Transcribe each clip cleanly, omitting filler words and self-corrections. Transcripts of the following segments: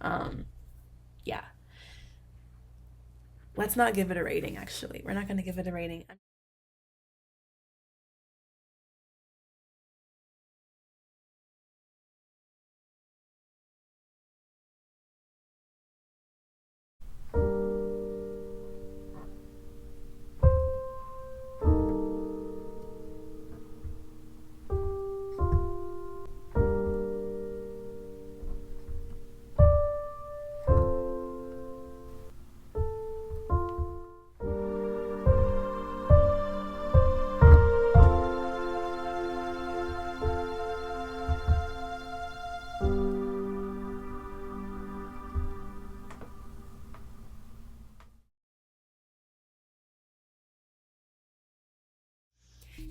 Yeah. Let's not give it a rating, actually. We're not going to give it a rating.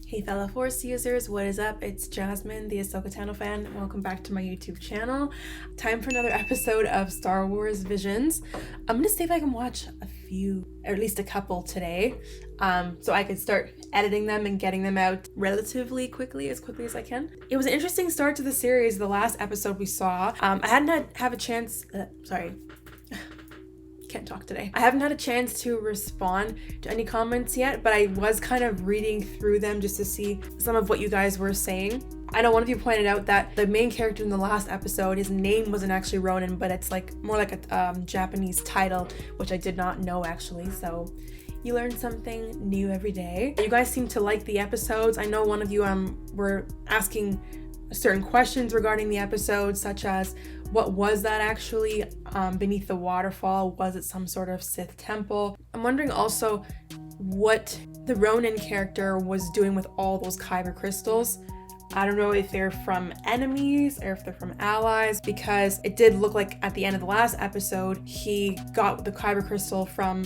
Hey fellow Force users, what is up? It's Jasmine, the Ahsoka Tano fan. Welcome back to my YouTube channel. Time for another episode of Star Wars Visions. I'm gonna see if I can watch a few, or at least a couple today, so I could start editing them and getting them out relatively quickly as I can. It was an interesting start to the series. The last episode we saw, I hadn't have a chance. Can't talk today. I haven't had a chance to respond to any comments yet, but I was kind of reading through them just to see some of what you guys were saying. I know one of you pointed out that the main character in the last episode, his name wasn't actually Ronin, but it's like more like a Japanese title, which I did not know actually. So you learn something new every day. You guys seem to like the episodes. I know one of you were asking certain questions regarding the episode, such as what was that actually beneath the waterfall? Was it some sort of Sith temple? I'm wondering also what the Ronin character was doing with all those kyber crystals. I don't know if they're from enemies or if they're from allies, because it did look like at the end of the last episode he got the kyber crystal from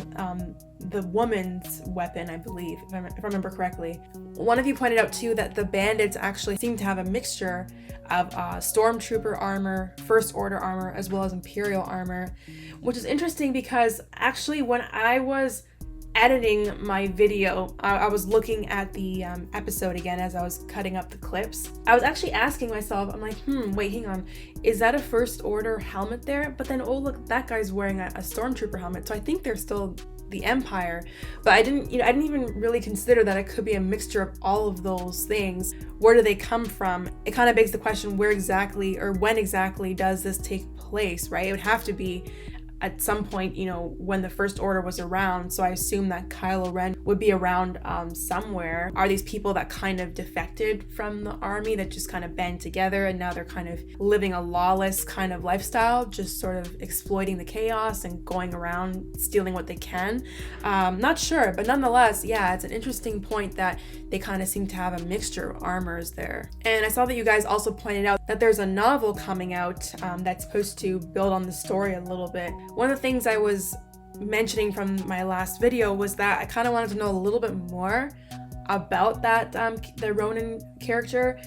the woman's weapon, I believe, if I remember correctly. One of you pointed out too that the bandits actually seem to have a mixture of stormtrooper armor, first order armor, as well as imperial armor, which is interesting because actually when I was editing my video, I was looking at the episode again as I was cutting up the clips. I was actually asking myself, I'm like, wait, hang on, is that a first order helmet there? But then, oh look, that guy's wearing a stormtrooper helmet, so I think they're still the Empire. But I didn't even really consider that it could be a mixture of all of those things. Where do they come from? It kind of begs the question, where exactly or when exactly does this take place, right? It would have to be at some point, when the First Order was around. So I assume that Kylo Ren would be around somewhere. Are these people that kind of defected from the army that just kind of band together and now they're kind of living a lawless kind of lifestyle, just sort of exploiting the chaos and going around stealing what they can? Not sure, but nonetheless, yeah, it's an interesting point that they kind of seem to have a mixture of armors there. And I saw that you guys also pointed out that there's a novel coming out that's supposed to build on the story a little bit. One of the things I was mentioning from my last video was that I kind of wanted to know a little bit more about that the Ronin character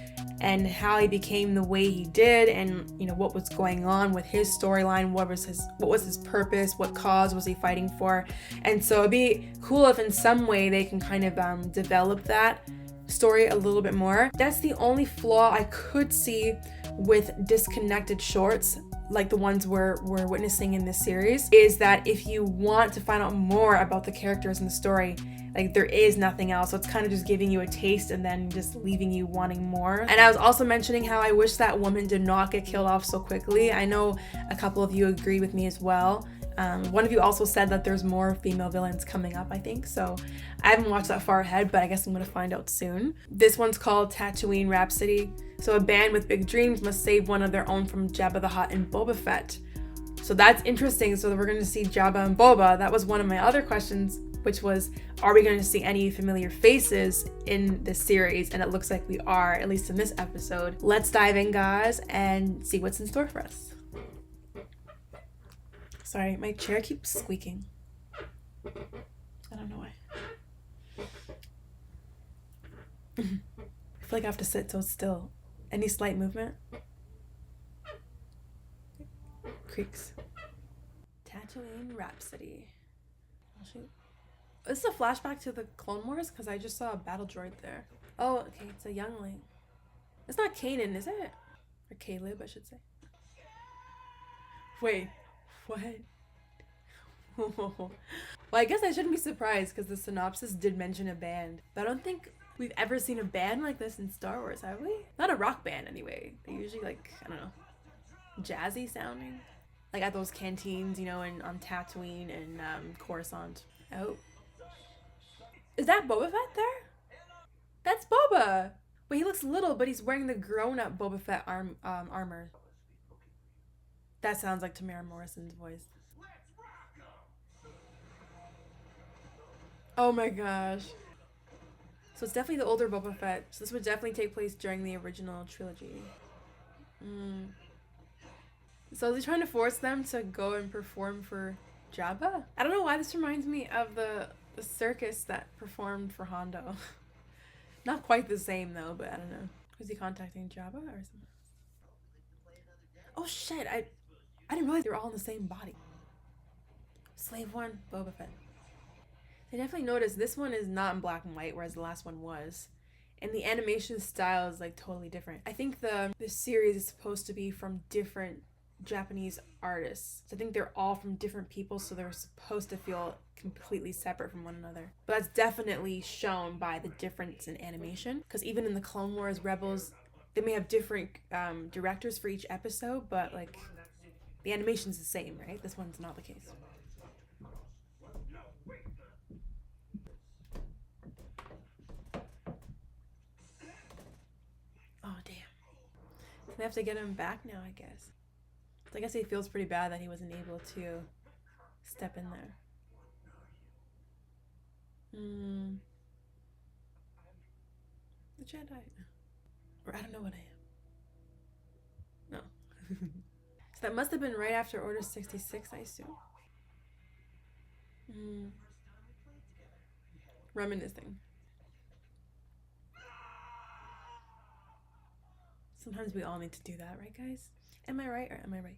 and how he became the way he did, and what was going on with his storyline. What was his purpose? What cause was he fighting for? And so it'd be cool if in some way they can kind of develop that story a little bit more. That's the only flaw I could see with disconnected shorts like the ones we're witnessing in this series, is that if you want to find out more about the characters in the story, like there is nothing else. So it's kind of just giving you a taste and then just leaving you wanting more. And I was also mentioning how I wish that woman did not get killed off so quickly. I know a couple of you agree with me as well. One of you also said that there's more female villains coming up, I think. So I haven't watched that far ahead, but I guess I'm going to find out soon. This one's called Tatooine Rhapsody. So a band with big dreams must save one of their own from Jabba the Hutt and Boba Fett. So that's interesting. So we're going to see Jabba and Boba. That was one of my other questions, which was, are we going to see any familiar faces in this series? And it looks like we are, at least in this episode. Let's dive in, guys, and see what's in store for us. Sorry, my chair keeps squeaking. I don't know why. I feel like I have to sit so still. Any slight movement creaks. Tatooine Rhapsody. Oh, shoot. This is a flashback to the Clone Wars because I just saw a battle droid there. Oh, okay, it's a youngling. It's not Kanan, is it? Or Caleb, I should say. Wait, What? Well, I guess I shouldn't be surprised because the synopsis did mention a band. But I don't think we've ever seen a band like this in Star Wars, have we? Not a rock band, anyway. They're usually, like, I don't know, jazzy sounding. Like at those canteens, you know, on Tatooine and Coruscant. Oh. Is that Boba Fett there? That's Boba! But he looks little, but he's wearing the grown-up Boba Fett armor. That sounds like Tamara Morrison's voice. Oh my gosh. So it's definitely the older Boba Fett. So this would definitely take place during the original trilogy. So is he trying to force them to go and perform for Jabba? I don't know why this reminds me of the circus that performed for Hondo. Not quite the same though, but I don't know. Was he contacting Jabba or something? Oh shit, I didn't realize they were all in the same body. Slave 1, Boba Fett. I definitely noticed this one is not in black and white, whereas the last one was. And the animation style is like totally different. I think this series is supposed to be from different Japanese artists. So I think they're all from different people, so they're supposed to feel completely separate from one another. But that's definitely shown by the difference in animation. Because even in the Clone Wars, Rebels, they may have different directors for each episode, but like the animation's the same, right? This one's not the case. Oh damn. So they have to get him back now, I guess. I guess he feels pretty bad that he wasn't able to step in there. The Jedi. Or I don't know what I am. No. So that must have been right after Order 66, I assume. Reminiscing. Sometimes we all need to do that, right, guys? Am I right or am I right?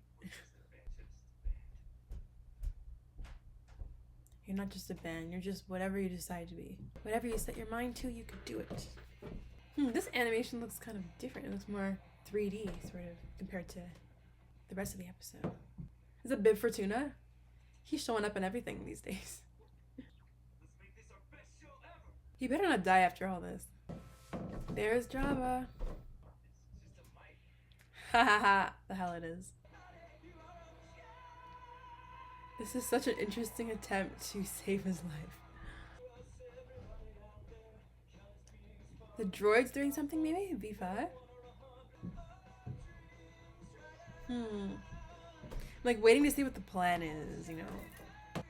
You're not just a band, you're just whatever you decide to be. Whatever you set your mind to, you could do it. This animation looks kind of different. It looks more 3D, sort of, compared to the rest of the episode. Is it Bib Fortuna? He's showing up in everything these days. He better not die after all this. There's Jabba. Ha ha ha, the hell it is. This is such an interesting attempt to save his life. The droid's doing something maybe? V5? I'm like waiting to see what the plan is, you know.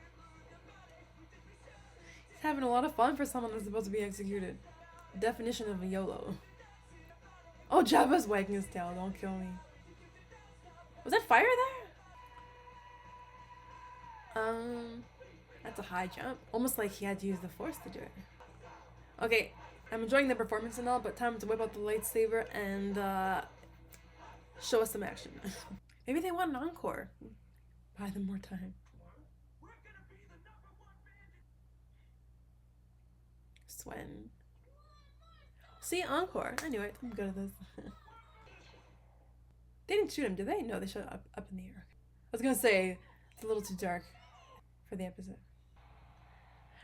He's having a lot of fun for someone that's supposed to be executed. Definition of a YOLO. Oh, Jabba's wagging his tail. Don't kill me. Was that fire there? That's a high jump. Almost like he had to use the Force to do it. Okay, I'm enjoying the performance and all, but time to whip out the lightsaber and show us some action. Maybe they want an encore. Buy them more time. Sweating. See, encore. I knew it. I'm good at this. They didn't shoot him, did they? No, they shot up in the air. I was gonna say, it's a little too dark for the episode.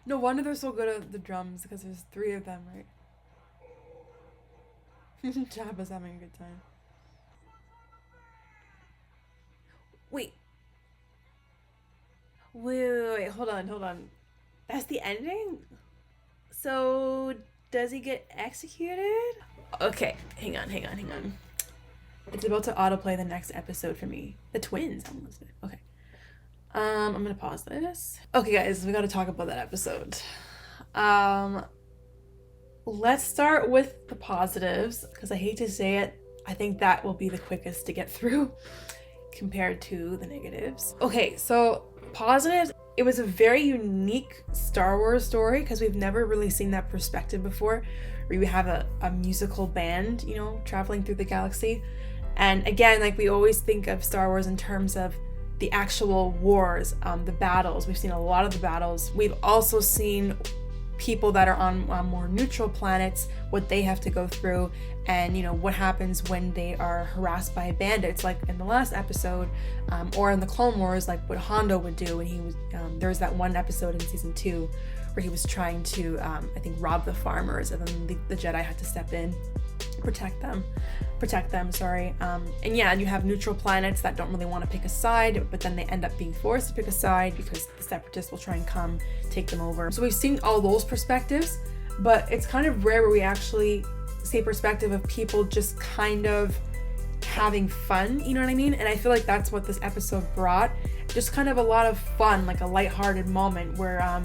No wonder they're so good at the drums, because there's 3 of them, right? Jabba's having a good time. Wait, hold on. That's the ending? So, does he get executed? Okay, hang on. It's about to autoplay the next episode for me. The twins, almost. Okay. I'm gonna pause this. Okay, guys, we gotta talk about that episode. Let's start with the positives, because I hate to say it, I think that will be the quickest to get through compared to the negatives. Okay, so positives, it was a very unique Star Wars story because we've never really seen that perspective before, where we have a musical band, you know, traveling through the galaxy. And again, like we always think of Star Wars in terms of the actual wars, the battles. We've seen a lot of the battles. We've also seen people that are on more neutral planets, what they have to go through, and what happens when they are harassed by bandits, like in the last episode, or in the Clone Wars, like what Hondo would do when he was there was that one episode in season 2 where he was trying to I think rob the farmers, and then the Jedi had to step in, protect them. And yeah, you have neutral planets that don't really want to pick a side, but then they end up being forced to pick a side because the separatists will try and come take them over. So we've seen all those perspectives, but it's kind of rare where we actually see a perspective of people just kind of having fun, you know what I mean? And I feel like that's what this episode brought, just kind of a lot of fun, like a lighthearted moment where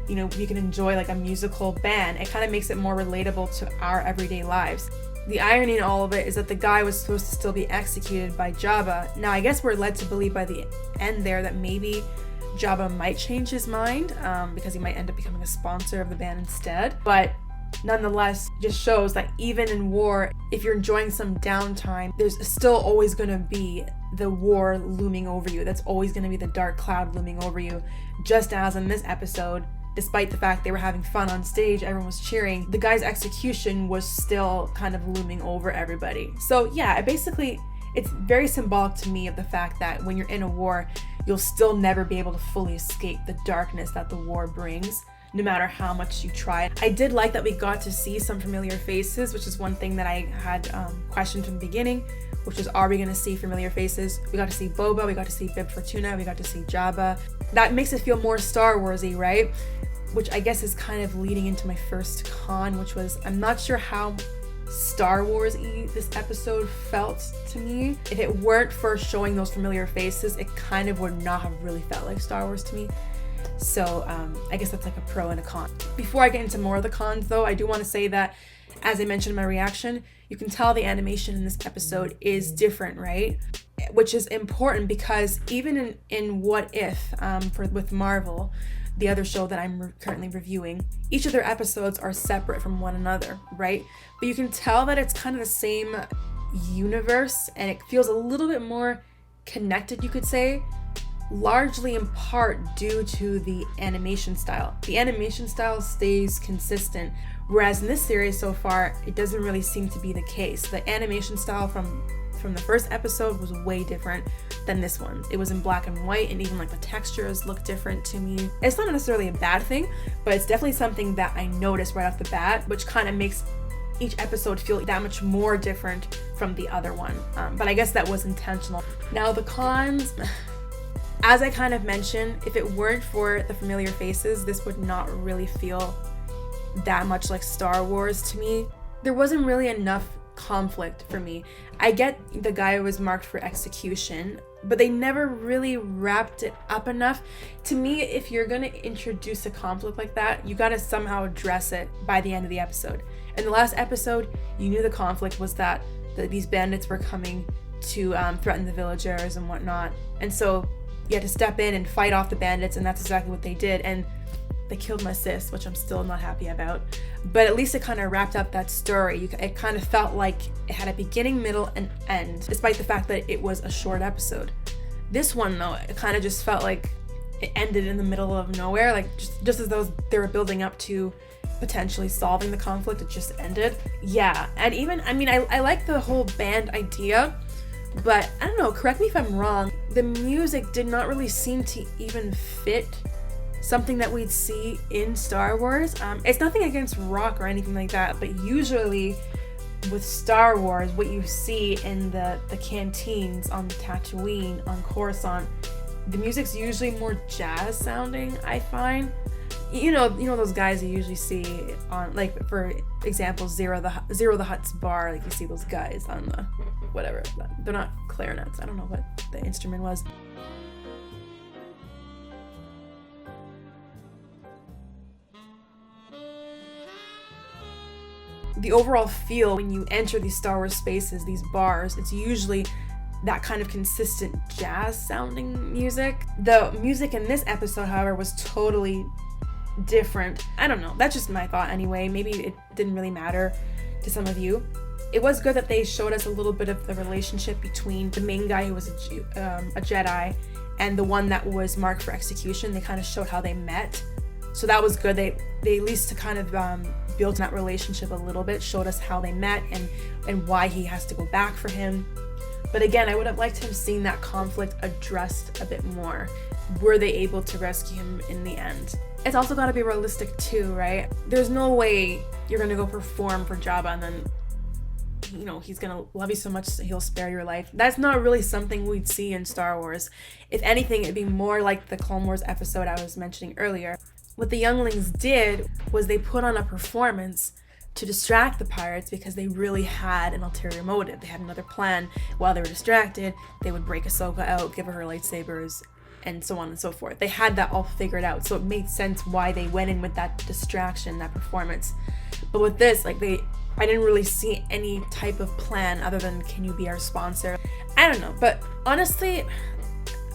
you can enjoy like a musical band. It kind of makes it more relatable to our everyday lives. The irony in all of it is that the guy was supposed to still be executed by Jabba. Now, I guess we're led to believe by the end there that maybe Jabba might change his mind because he might end up becoming a sponsor of the band instead. But nonetheless, it just shows that even in war, if you're enjoying some downtime, there's still always going to be the war looming over you. That's always going to be the dark cloud looming over you. Just as in this episode, despite the fact they were having fun on stage, everyone was cheering, the guy's execution was still kind of looming over everybody. So yeah, it's very symbolic to me of the fact that when you're in a war, you'll still never be able to fully escape the darkness that the war brings, no matter how much you try. I did like that we got to see some familiar faces, which is one thing that I had questioned from the beginning, which is, are we going to see familiar faces? We got to see Boba, we got to see Bib Fortuna, we got to see Jabba. That makes it feel more Star Warsy, right? Which I guess is kind of leading into my first con, which was, I'm not sure how Star Wars-y this episode felt to me. If it weren't for showing those familiar faces, it kind of would not have really felt like Star Wars to me. So I guess that's like a pro and a con. Before I get into more of the cons though, I do want to say that, as I mentioned in my reaction, you can tell the animation in this episode is different, right? Which is important because even in What If, with Marvel, the other show that I'm currently reviewing, each of their episodes are separate from one another, right? But you can tell that it's kind of the same universe, and it feels a little bit more connected, you could say, largely in part due to the animation style. The animation style stays consistent, whereas in this series so far, it doesn't really seem to be the case. The animation style from the first episode was way different than this one. It was in black and white, and even like the textures look different to me. It's not necessarily a bad thing, but it's definitely something that I noticed right off the bat, which kind of makes each episode feel that much more different from the other one. But I guess that was intentional. Now the cons, as I kind of mentioned, if it weren't for the familiar faces, this would not really feel that much like Star Wars to me. There wasn't really enough conflict for me. I get the guy was marked for execution, but they never really wrapped it up enough. To me, if you're gonna introduce a conflict like that, you gotta somehow address it by the end of the episode. In the last episode, you knew the conflict was that these bandits were coming to threaten the villagers and whatnot, and so you had to step in and fight off the bandits, and that's exactly what they did. And they killed my sis, which I'm still not happy about. But at least it kind of wrapped up that story. It kind of felt like it had a beginning, middle, and end, despite the fact that it was a short episode. This one, though, it kind of just felt like it ended in the middle of nowhere, like just as though they were building up to potentially solving the conflict, it just ended. Yeah, and even, I like the whole band idea, but I don't know, correct me if I'm wrong, the music did not really seem to even fit something that we'd see in Star Wars. It's nothing against rock or anything like that, but usually with Star Wars, what you see in the canteens on Tatooine, on Coruscant, the music's usually more jazz sounding, I find. You know those guys you usually see on, like, for example, Zero the Hutt's bar, like you see those guys on the whatever. They're not clarinets. I don't know what the instrument was. The overall feel when you enter these Star Wars spaces, these bars, it's usually that kind of consistent jazz sounding music. The music in this episode, however, was totally different. I don't know, that's just my thought anyway. Maybe it didn't really matter to some of you. It was good that they showed us a little bit of the relationship between the main guy who was a Jedi and the one that was marked for execution. They kind of showed how they met. So that was good. They at least kind of built that relationship a little bit, showed us how they met and why he has to go back for him. But again, I would have liked to have seen that conflict addressed a bit more. Were they able to rescue him in the end? It's also got to be realistic too, right? There's no way you're going to go perform for Jabba and then, you know, he's going to love you so much that he'll spare your life. That's not really something we'd see in Star Wars. If anything, it'd be more like the Clone Wars episode I was mentioning earlier. What the younglings did was they put on a performance to distract the pirates because they really had an ulterior motive. They had another plan. While they were distracted, they would break Ahsoka out, give her her lightsabers, and so on and so forth. They had that all figured out, so it made sense why they went in with that distraction, that performance. But with this, like, I didn't really see any type of plan other than, can you be our sponsor? I don't know, but honestly,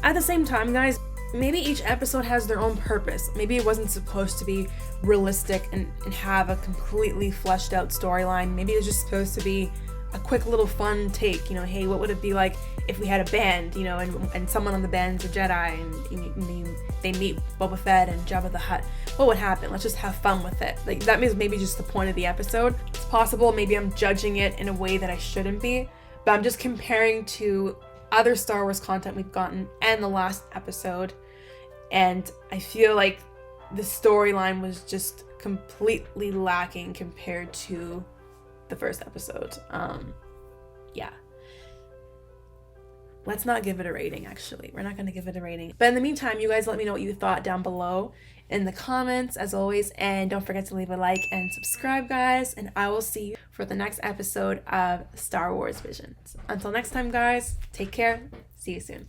at the same time, guys, maybe each episode has their own purpose. Maybe it wasn't supposed to be realistic and have a completely fleshed out storyline. Maybe it was just supposed to be a quick little fun take, you know, hey, what would it be like if we had a band, you know, and someone on the band's a Jedi and they meet Boba Fett and Jabba the Hutt. What would happen? Let's just have fun with it. Like, that means maybe just the point of the episode. It's possible maybe I'm judging it in a way that I shouldn't be, but I'm just comparing to other Star Wars content we've gotten and the last episode, and I feel like the storyline was just completely lacking compared to the first episode. Yeah. Let's not give it a rating, actually. We're not going to give it a rating. But in the meantime, you guys let me know what you thought down below in the comments, as always. And don't forget to leave a like and subscribe, guys. And I will see you for the next episode of Star Wars Visions. Until next time, guys, take care. See you soon.